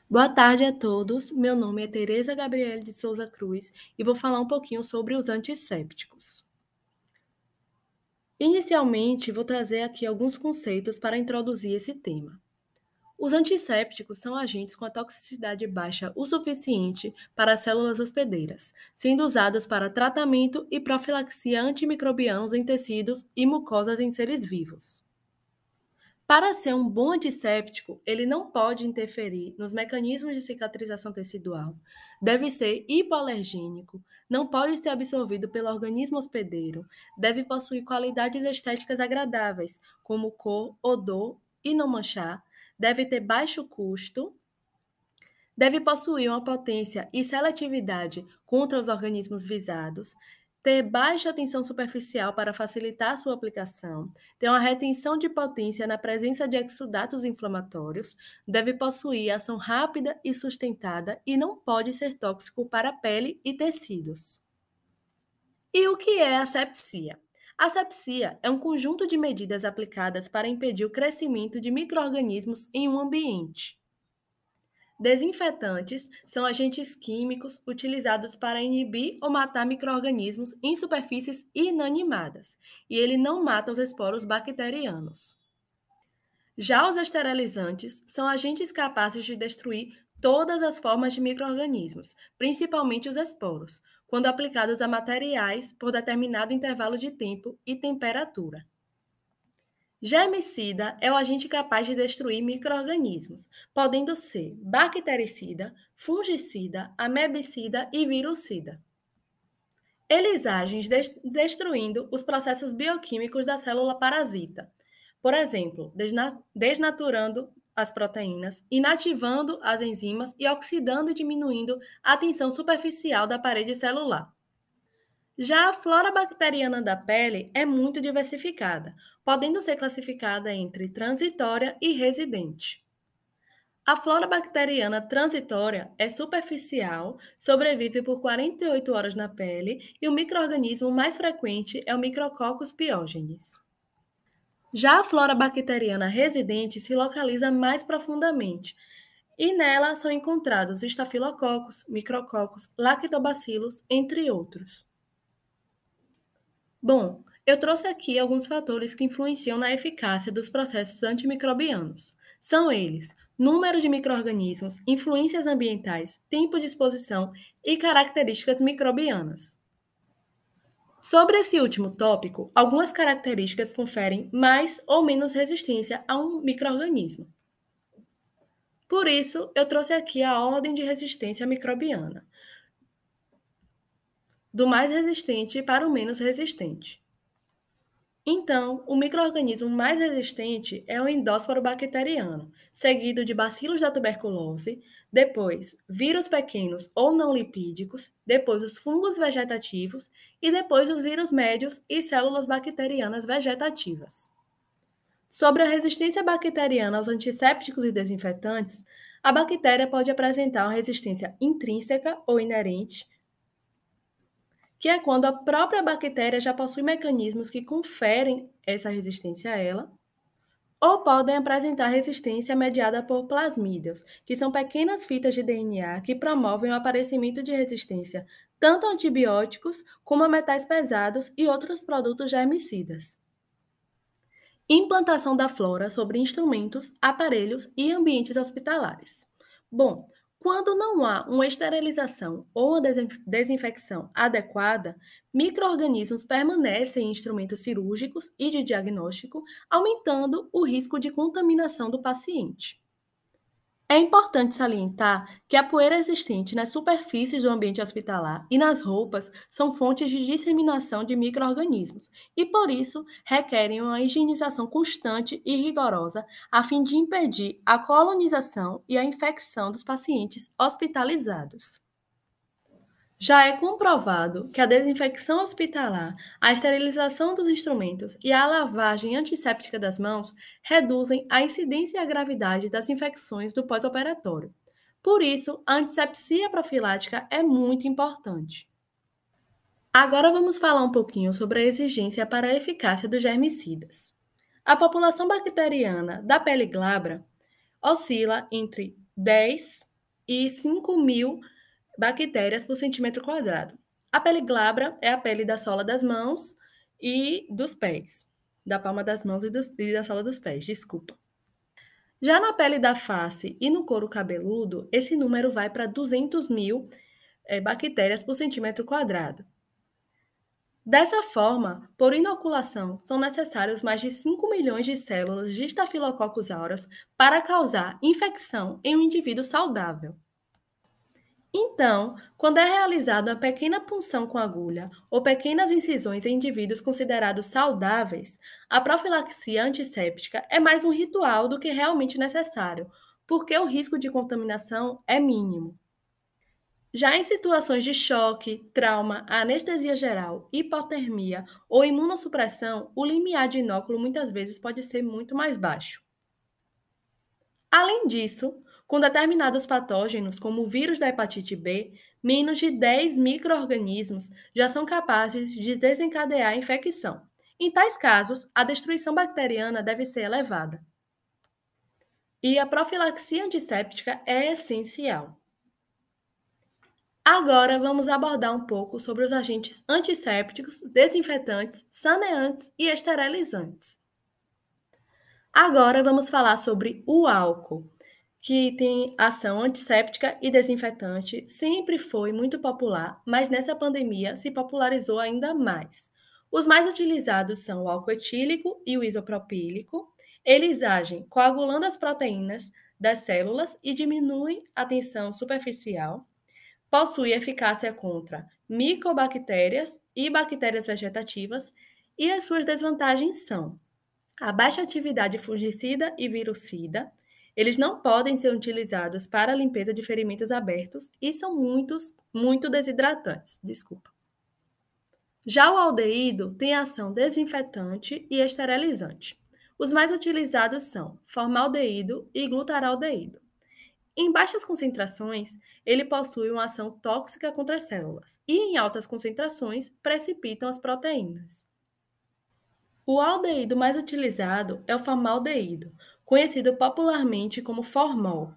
Boa tarde a todos. Meu nome é Tereza Gabriele de Souza Cruz e vou falar um pouquinho sobre os antissépticos. Inicialmente, vou trazer aqui alguns conceitos para introduzir esse tema. Os antissépticos são agentes com a toxicidade baixa o suficiente para as células hospedeiras, sendo usados para tratamento e profilaxia antimicrobianos em tecidos e mucosas em seres vivos. Para ser um bom antisséptico, ele não pode interferir nos mecanismos de cicatrização tecidual, deve ser hipoalergênico, não pode ser absorvido pelo organismo hospedeiro, deve possuir qualidades estéticas agradáveis, como cor, odor e não manchar, deve ter baixo custo, deve possuir uma potência e seletividade contra os organismos visados, ter baixa tensão superficial para facilitar sua aplicação, ter uma retenção de potência na presença de exudatos inflamatórios, deve possuir ação rápida e sustentada e não pode ser tóxico para a pele e tecidos. E o que é asepsia? Asepsia é um conjunto de medidas aplicadas para impedir o crescimento de micro-organismos em um ambiente. Desinfetantes são agentes químicos utilizados para inibir ou matar micro-organismos em superfícies inanimadas, e ele não mata os esporos bacterianos. Já os esterilizantes são agentes capazes de destruir todas as formas de micro-organismos, principalmente os esporos, quando aplicados a materiais por determinado intervalo de tempo e temperatura. Germicida é o agente capaz de destruir micro-organismos, podendo ser bactericida, fungicida, amebicida e virucida. Eles agem destruindo os processos bioquímicos da célula parasita, por exemplo, desnaturando as proteínas, inativando as enzimas e oxidando e diminuindo a tensão superficial da parede celular. Já a flora bacteriana da pele é muito diversificada, podendo ser classificada entre transitória e residente. A flora bacteriana transitória é superficial, sobrevive por 48 horas na pele e o micro-organismo mais frequente é o Micrococcus pyogenes. Já a flora bacteriana residente se localiza mais profundamente e nela são encontrados estafilococos, micrococos, lactobacilos, entre outros. Bom, eu trouxe aqui alguns fatores que influenciam na eficácia dos processos antimicrobianos. São eles: número de micro-organismos, influências ambientais, tempo de exposição e características microbianas. Sobre esse último tópico, algumas características conferem mais ou menos resistência a um micro-organismo. Por isso, eu trouxe aqui a ordem de resistência microbiana, do mais resistente para o menos resistente. Então, o micro-organismo mais resistente é o endósporo bacteriano, seguido de bacilos da tuberculose, depois vírus pequenos ou não lipídicos, depois os fungos vegetativos e depois os vírus médios e células bacterianas vegetativas. Sobre a resistência bacteriana aos antissépticos e desinfetantes, a bactéria pode apresentar uma resistência intrínseca ou inerente, que é quando a própria bactéria já possui mecanismos que conferem essa resistência a ela, ou podem apresentar resistência mediada por plasmídios, que são pequenas fitas de DNA que promovem o aparecimento de resistência tanto a antibióticos como a metais pesados e outros produtos germicidas. Implantação da flora sobre instrumentos, aparelhos e ambientes hospitalares. Bom, quando não há uma esterilização ou uma desinfecção adequada, micro-organismos permanecem em instrumentos cirúrgicos e de diagnóstico, aumentando o risco de contaminação do paciente. É importante salientar que a poeira existente nas superfícies do ambiente hospitalar e nas roupas são fontes de disseminação de micro-organismos e, por isso, requerem uma higienização constante e rigorosa a fim de impedir a colonização e a infecção dos pacientes hospitalizados. Já é comprovado que a desinfecção hospitalar, a esterilização dos instrumentos e a lavagem antisséptica das mãos reduzem a incidência e a gravidade das infecções do pós-operatório. Por isso, a antissepsia profilática é muito importante. Agora vamos falar um pouquinho sobre a exigência para a eficácia dos germicidas. A população bacteriana da pele glabra oscila entre 10 e 5.000 bactérias por centímetro quadrado. A pele glabra é a pele da sola das mãos e dos pés. Da palma das mãos e da sola dos pés, desculpa. Já na pele da face e no couro cabeludo, esse número vai para 200.000 bactérias por centímetro quadrado. Dessa forma, por inoculação, são necessários mais de 5 milhões de células de Staphylococcus aureus para causar infecção em um indivíduo saudável. Então, quando é realizada uma pequena punção com agulha ou pequenas incisões em indivíduos considerados saudáveis, a profilaxia antisséptica é mais um ritual do que realmente necessário, porque o risco de contaminação é mínimo. Já em situações de choque, trauma, anestesia geral, hipotermia ou imunossupressão, o limiar de inóculo muitas vezes pode ser muito mais baixo. Além disso, com determinados patógenos, como o vírus da hepatite B, menos de 10 micro-organismos já são capazes de desencadear a infecção. Em tais casos, a destruição bacteriana deve ser elevada. E a profilaxia antisséptica é essencial. Agora vamos abordar um pouco sobre os agentes antissépticos, desinfetantes, saneantes e esterilizantes. Agora vamos falar sobre o álcool, que tem ação antisséptica e desinfetante, sempre foi muito popular, mas nessa pandemia se popularizou ainda mais. Os mais utilizados são o álcool etílico e o isopropílico. Eles agem coagulando as proteínas das células e diminuem a tensão superficial. Possui eficácia contra micobactérias e bactérias vegetativas, e as suas desvantagens são a baixa atividade fungicida e virucida. Eles não podem ser utilizados para a limpeza de ferimentos abertos e são muito desidratantes. Desculpa. Já o aldeído tem ação desinfetante e esterilizante. Os mais utilizados são formaldeído e glutaraldeído. Em baixas concentrações, ele possui uma ação tóxica contra as células e, em altas concentrações, precipitam as proteínas. O aldeído mais utilizado é o formaldeído, conhecido popularmente como formol.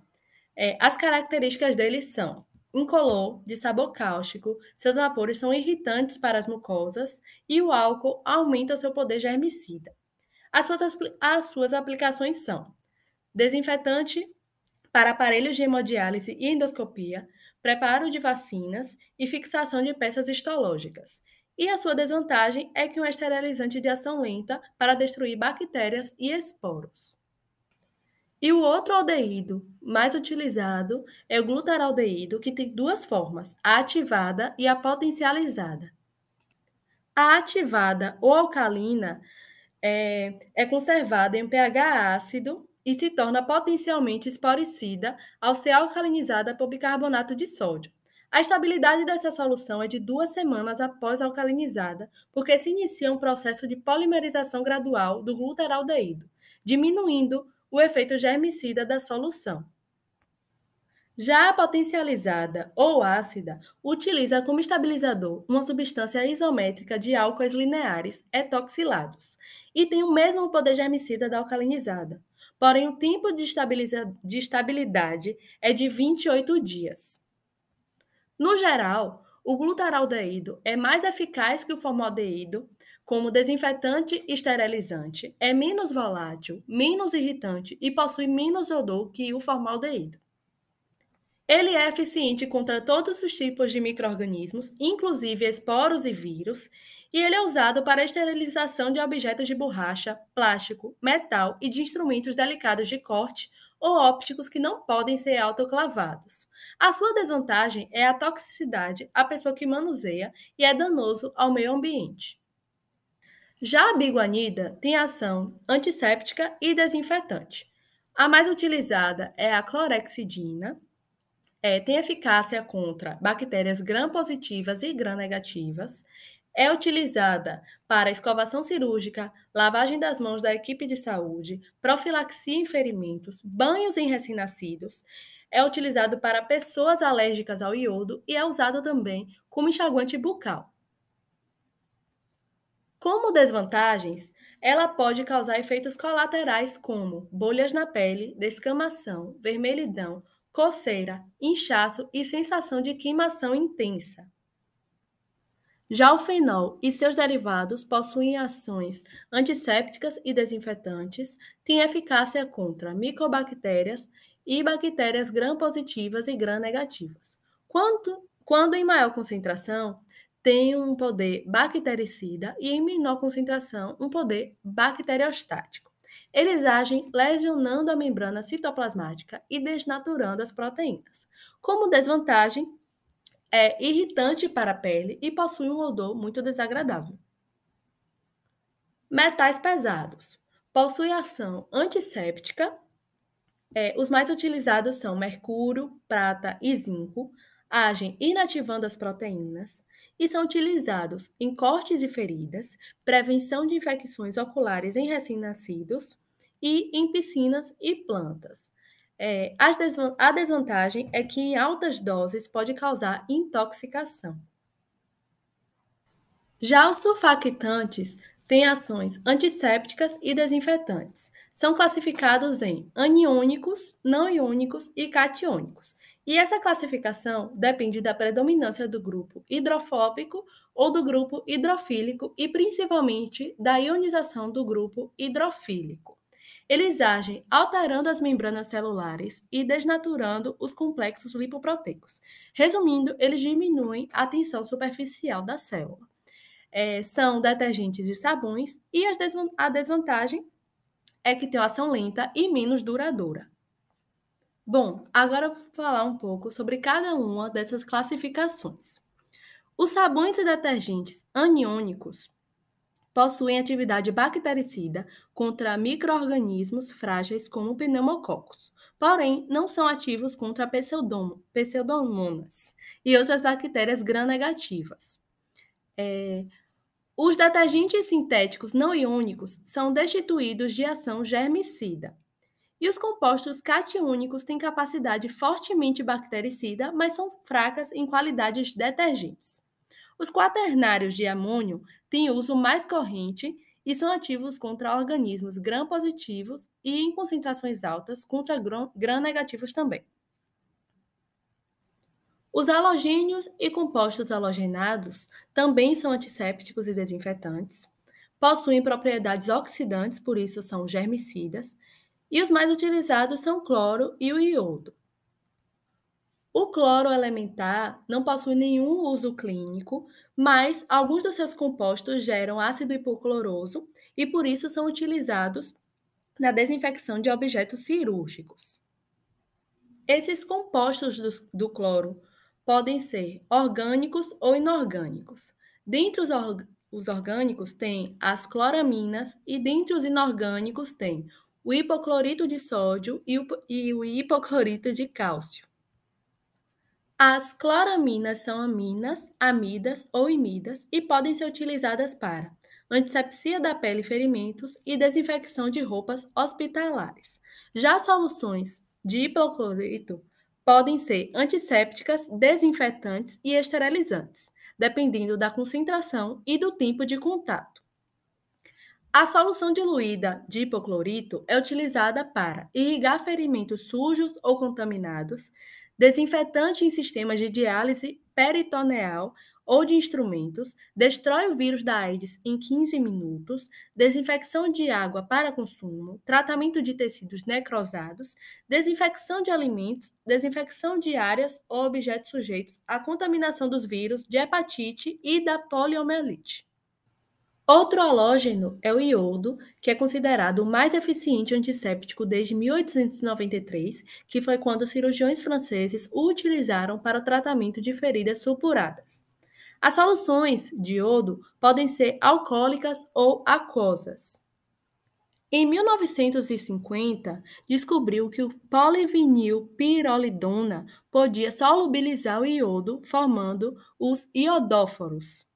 As características dele são incolor, de sabor cáustico, seus vapores são irritantes para as mucosas e o álcool aumenta o seu poder germicida. As suas aplicações são desinfetante para aparelhos de hemodiálise e endoscopia, preparo de vacinas e fixação de peças histológicas. E a sua desvantagem é que é um esterilizante de ação lenta para destruir bactérias e esporos. E o outro aldeído mais utilizado é o glutaraldeído, que tem duas formas, a ativada e a potencializada. A ativada ou alcalina é conservada em pH ácido e se torna potencialmente esporicida ao ser alcalinizada por bicarbonato de sódio. A estabilidade dessa solução é de 2 semanas após alcalinizada, porque se inicia um processo de polimerização gradual do glutaraldeído, diminuindo o efeito germicida da solução. Já a potencializada ou ácida utiliza como estabilizador uma substância isométrica de álcoois lineares etoxilados e tem o mesmo poder germicida da alcalinizada. Porém, o tempo de estabilidade é de 28 dias. No geral, o glutaraldeído é mais eficaz que o formaldeído como desinfetante e esterilizante, é menos volátil, menos irritante e possui menos odor que o formaldeído. Ele é eficiente contra todos os tipos de micro-organismos, inclusive esporos e vírus, e ele é usado para a esterilização de objetos de borracha, plástico, metal e de instrumentos delicados de corte ou ópticos que não podem ser autoclavados. A sua desvantagem é a toxicidade à pessoa que manuseia e é danoso ao meio ambiente. Já a biguanida tem ação antisséptica e desinfetante. A mais utilizada é a clorexidina. Tem eficácia contra bactérias gram-positivas e gram-negativas. É utilizada para escovação cirúrgica, lavagem das mãos da equipe de saúde, profilaxia em ferimentos, banhos em recém-nascidos. É utilizado para pessoas alérgicas ao iodo e é usado também como enxaguante bucal. Como desvantagens, ela pode causar efeitos colaterais como bolhas na pele, descamação, vermelhidão, coceira, inchaço e sensação de queimação intensa. Já o fenol e seus derivados possuem ações antissépticas e desinfetantes, têm eficácia contra micobactérias e bactérias gram-positivas e gram-negativas. Quando em maior concentração, tem um poder bactericida e em menor concentração, um poder bacteriostático. Eles agem lesionando a membrana citoplasmática e desnaturando as proteínas. Como desvantagem, é irritante para a pele e possui um odor muito desagradável. Metais pesados. Possui ação antisséptica. Os mais utilizados são mercúrio, prata e zinco. Agem inativando as proteínas e são utilizados em cortes e feridas, prevenção de infecções oculares em recém-nascidos e em piscinas e plantas. A desvantagem é que em altas doses pode causar intoxicação. Já os surfactantes têm ações antissépticas e desinfetantes. São classificados em aniônicos, não iônicos e catiônicos. E essa classificação depende da predominância do grupo hidrofóbico ou do grupo hidrofílico e principalmente da ionização do grupo hidrofílico. Eles agem alterando as membranas celulares e desnaturando os complexos lipoproteicos. Resumindo, eles diminuem a tensão superficial da célula. São detergentes e sabões, e a desvantagem é que tem uma ação lenta e menos duradoura. Bom, agora eu vou falar um pouco sobre cada uma dessas classificações. Os sabões e detergentes aniônicos possuem atividade bactericida contra micro-organismos frágeis como pneumococos, porém não são ativos contra pseudomonas e outras bactérias gram-negativas. Os detergentes sintéticos não iônicos são destituídos de ação germicida. E os compostos catiônicos têm capacidade fortemente bactericida, mas são fracas em qualidades detergentes. Os quaternários de amônio têm uso mais corrente e são ativos contra organismos gram-positivos e em concentrações altas contra gram-negativos também. Os halogênios e compostos halogenados também são antissépticos e desinfetantes, possuem propriedades oxidantes, por isso são germicidas, e os mais utilizados são o cloro e o iodo. O cloro elementar não possui nenhum uso clínico, mas alguns dos seus compostos geram ácido hipocloroso e por isso são utilizados na desinfecção de objetos cirúrgicos. Esses compostos do cloro podem ser orgânicos ou inorgânicos. Dentre os orgânicos tem as cloraminas e dentre os inorgânicos tem o hipoclorito de sódio e o hipoclorito de cálcio. As cloraminas são aminas, amidas ou imidas e podem ser utilizadas para antissepsia da pele e ferimentos e desinfecção de roupas hospitalares. Já soluções de hipoclorito podem ser antissépticas, desinfetantes e esterilizantes, dependendo da concentração e do tempo de contato. A solução diluída de hipoclorito é utilizada para irrigar ferimentos sujos ou contaminados, desinfetante em sistemas de diálise peritoneal ou de instrumentos, destrói o vírus da AIDS em 15 minutos, desinfecção de água para consumo, tratamento de tecidos necrosados, desinfecção de alimentos, desinfecção de áreas ou objetos sujeitos à contaminação dos vírus de hepatite e da poliomielite. Outro halógeno é o iodo, que é considerado o mais eficiente antisséptico desde 1893, que foi quando os cirurgiões franceses o utilizaram para o tratamento de feridas supuradas. As soluções de iodo podem ser alcoólicas ou aquosas. Em 1950, descobriu que o polivinilpirrolidona podia solubilizar o iodo, formando os iodóforos.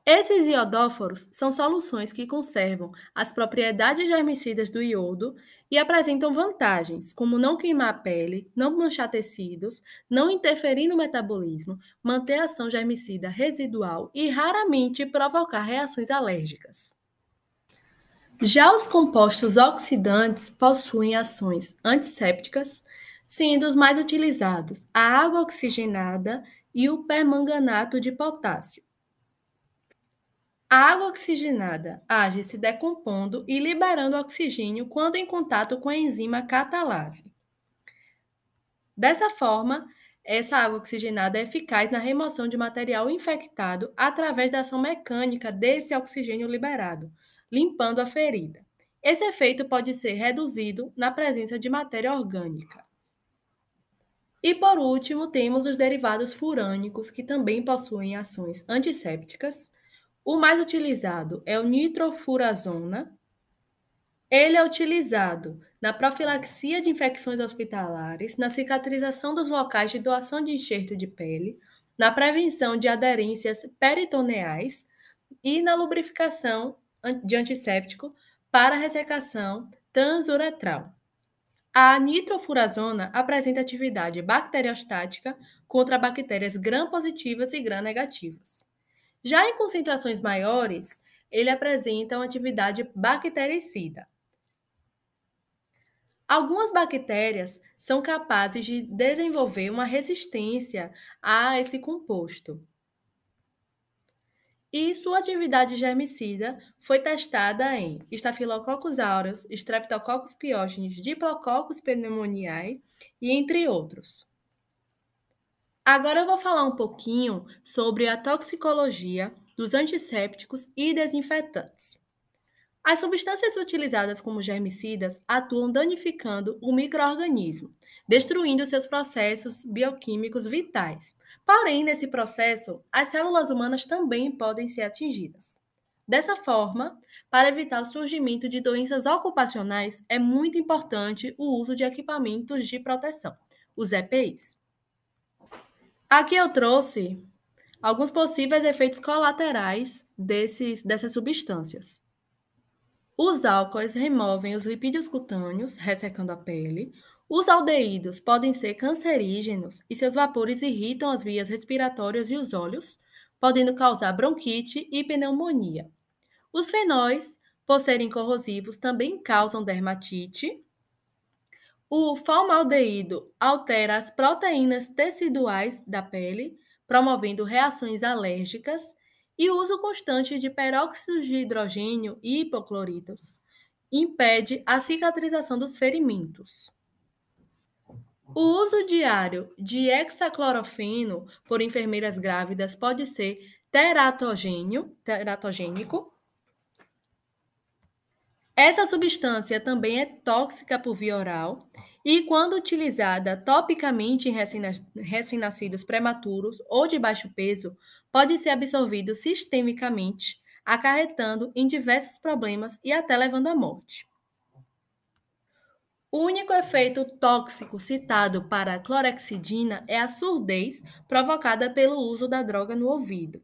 Esses iodóforos são soluções que conservam as propriedades germicidas do iodo e apresentam vantagens, como não queimar a pele, não manchar tecidos, não interferir no metabolismo, manter a ação germicida residual e raramente provocar reações alérgicas. Já os compostos oxidantes possuem ações antissépticas, sendo os mais utilizados a água oxigenada e o permanganato de potássio. A água oxigenada age se decompondo e liberando oxigênio quando em contato com a enzima catalase. Dessa forma, essa água oxigenada é eficaz na remoção de material infectado através da ação mecânica desse oxigênio liberado, limpando a ferida. Esse efeito pode ser reduzido na presença de matéria orgânica. E por último, temos os derivados furânicos, que também possuem ações antissépticas. O mais utilizado é o nitrofurazona. Ele é utilizado na profilaxia de infecções hospitalares, na cicatrização dos locais de doação de enxerto de pele, na prevenção de aderências peritoneais e na lubrificação de antisséptico para ressecação transuretral. A nitrofurazona apresenta atividade bacteriostática contra bactérias gram-positivas e gram-negativas. Já em concentrações maiores, ele apresenta uma atividade bactericida. Algumas bactérias são capazes de desenvolver uma resistência a esse composto. E sua atividade germicida foi testada em Staphylococcus aureus, Streptococcus pyogenes, Diplococcus pneumoniae e entre outros. Agora eu vou falar um pouquinho sobre a toxicologia dos antissépticos e desinfetantes. As substâncias utilizadas como germicidas atuam danificando o micro-organismo, destruindo seus processos bioquímicos vitais. Porém, nesse processo, as células humanas também podem ser atingidas. Dessa forma, para evitar o surgimento de doenças ocupacionais, é muito importante o uso de equipamentos de proteção, os EPIs. Aqui eu trouxe alguns possíveis efeitos colaterais dessas substâncias. Os álcoois removem os lipídios cutâneos, ressecando a pele. Os aldeídos podem ser cancerígenos e seus vapores irritam as vias respiratórias e os olhos, podendo causar bronquite e pneumonia. Os fenóis, por serem corrosivos, também causam dermatite. O formaldeído altera as proteínas teciduais da pele, promovendo reações alérgicas, e o uso constante de peróxido de hidrogênio e hipocloritos impede a cicatrização dos ferimentos. O uso diário de hexaclorofeno por enfermeiras grávidas pode ser teratogênico. Essa substância também é tóxica por via oral e, quando utilizada topicamente em recém-nascidos prematuros ou de baixo peso, pode ser absorvido sistemicamente, acarretando em diversos problemas e até levando à morte. O único efeito tóxico citado para a clorexidina é a surdez provocada pelo uso da droga no ouvido.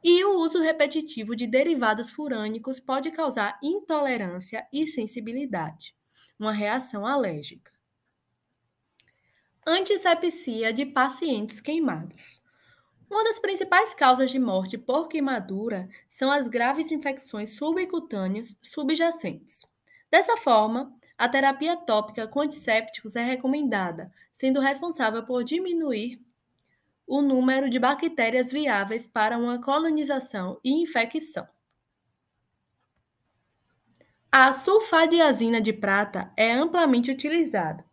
E o uso repetitivo de derivados furânicos pode causar intolerância e sensibilidade, uma reação alérgica. Antisepsia de pacientes queimados. Uma das principais causas de morte por queimadura são as graves infecções subcutâneas subjacentes. Dessa forma, a terapia tópica com antissépticos é recomendada, sendo responsável por diminuir o número de bactérias viáveis para uma colonização e infecção. A sulfadiazina de prata é amplamente utilizada,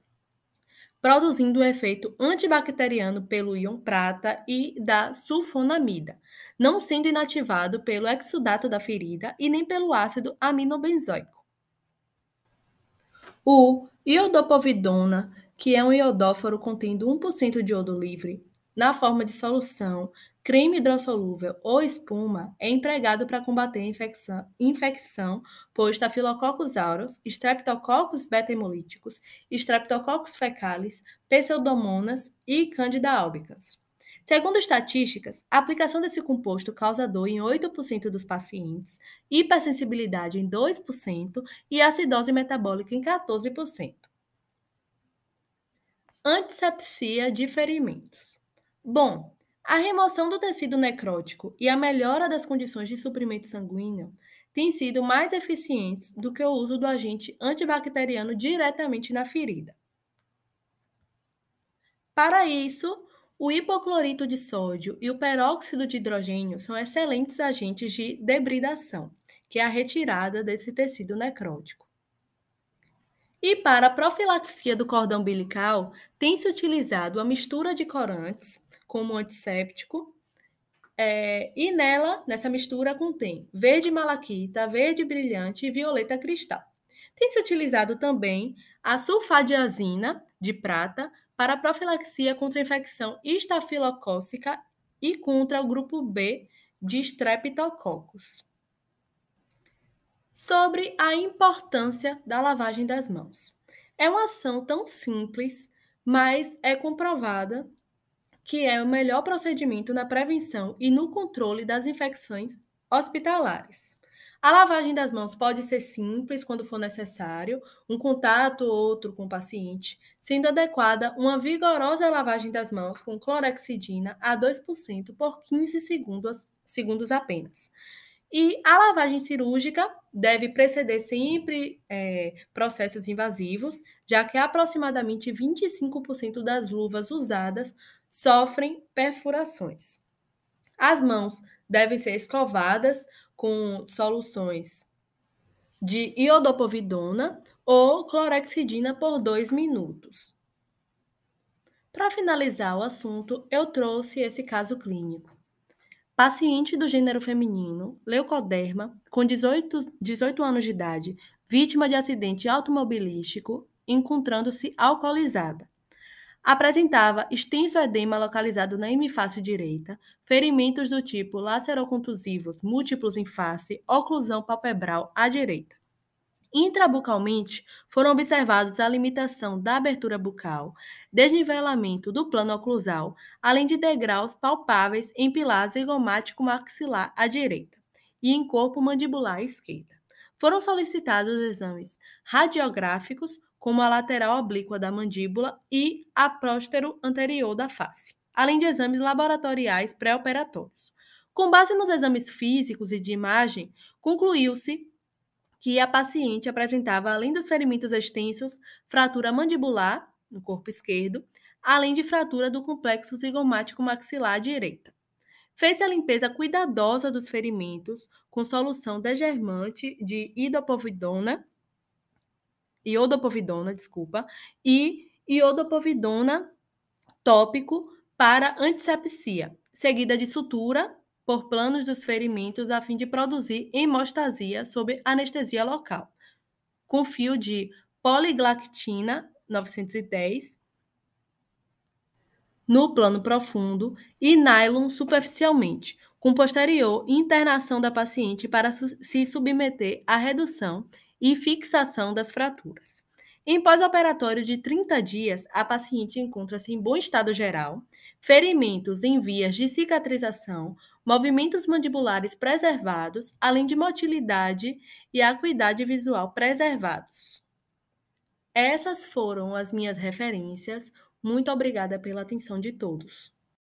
produzindo o efeito antibacteriano pelo íon prata e da sulfonamida, não sendo inativado pelo exudato da ferida e nem pelo ácido aminobenzoico. O iodopovidona, que é um iodóforo contendo 1% de iodo livre, na forma de solução, creme hidrossolúvel ou espuma, é empregado para combater a infecção por Staphylococcus aureus, Streptococcus beta-hemolíticos, Streptococcus fecalis, Pseudomonas e Candida albicans. Segundo estatísticas, a aplicação desse composto causa dor em 8% dos pacientes, hipersensibilidade em 2% e acidose metabólica em 14%. Antissepsia de ferimentos. Bom, a remoção do tecido necrótico e a melhora das condições de suprimento sanguíneo têm sido mais eficientes do que o uso do agente antibacteriano diretamente na ferida. Para isso, o hipoclorito de sódio e o peróxido de hidrogênio são excelentes agentes de debridação, que é a retirada desse tecido necrótico. E para a profilaxia do cordão umbilical, tem-se utilizado a mistura de corantes como antisséptico, e nessa mistura contém verde malaquita, verde brilhante e violeta cristal. Tem-se utilizado também a sulfadiazina de prata para a profilaxia contra a infecção estafilocócica e contra o grupo B de streptococcus. Sobre a importância da lavagem das mãos. É uma ação tão simples, mas é comprovada que é o melhor procedimento na prevenção e no controle das infecções hospitalares. A lavagem das mãos pode ser simples quando for necessário, um contato ou outro com o paciente, sendo adequada uma vigorosa lavagem das mãos com clorexidina a 2% por 15 segundos apenas. E a lavagem cirúrgica deve preceder sempre processos invasivos, já que aproximadamente 25% das luvas usadas sofrem perfurações. As mãos devem ser escovadas com soluções de iodopovidona ou clorexidina por 2 minutos. Para finalizar o assunto, eu trouxe esse caso clínico. Paciente do gênero feminino, leucoderma, com 18 anos de idade, vítima de acidente automobilístico, encontrando-se alcoolizada. Apresentava extenso edema localizado na hemifácie direita, ferimentos do tipo lacerocontusivos múltiplos em face, oclusão palpebral à direita. Intrabucalmente, foram observados a limitação da abertura bucal, desnivelamento do plano oclusal, além de degraus palpáveis em pilar zigomático maxilar à direita e em corpo mandibular à esquerda. Foram solicitados exames radiográficos, como a lateral oblíqua da mandíbula e a próstero anterior da face, além de exames laboratoriais pré-operatórios. Com base nos exames físicos e de imagem, concluiu-se que a paciente apresentava, além dos ferimentos extensos, fratura mandibular no corpo esquerdo, além de fratura do complexo zigomático maxilar à direita. Fez a limpeza cuidadosa dos ferimentos com solução degermante de iodopovidona tópico para antisepsia, seguida de sutura por planos dos ferimentos a fim de produzir hemostasia sob anestesia local, com fio de poliglactina 910 no plano profundo e nylon superficialmente, com posterior internação da paciente para se submeter à redução e fixação das fraturas. Em pós-operatório de 30 dias, a paciente encontra-se em bom estado geral, ferimentos em vias de cicatrização, movimentos mandibulares preservados, além de motilidade e acuidade visual preservados. Essas foram as minhas referências. Muito obrigada pela atenção de todos.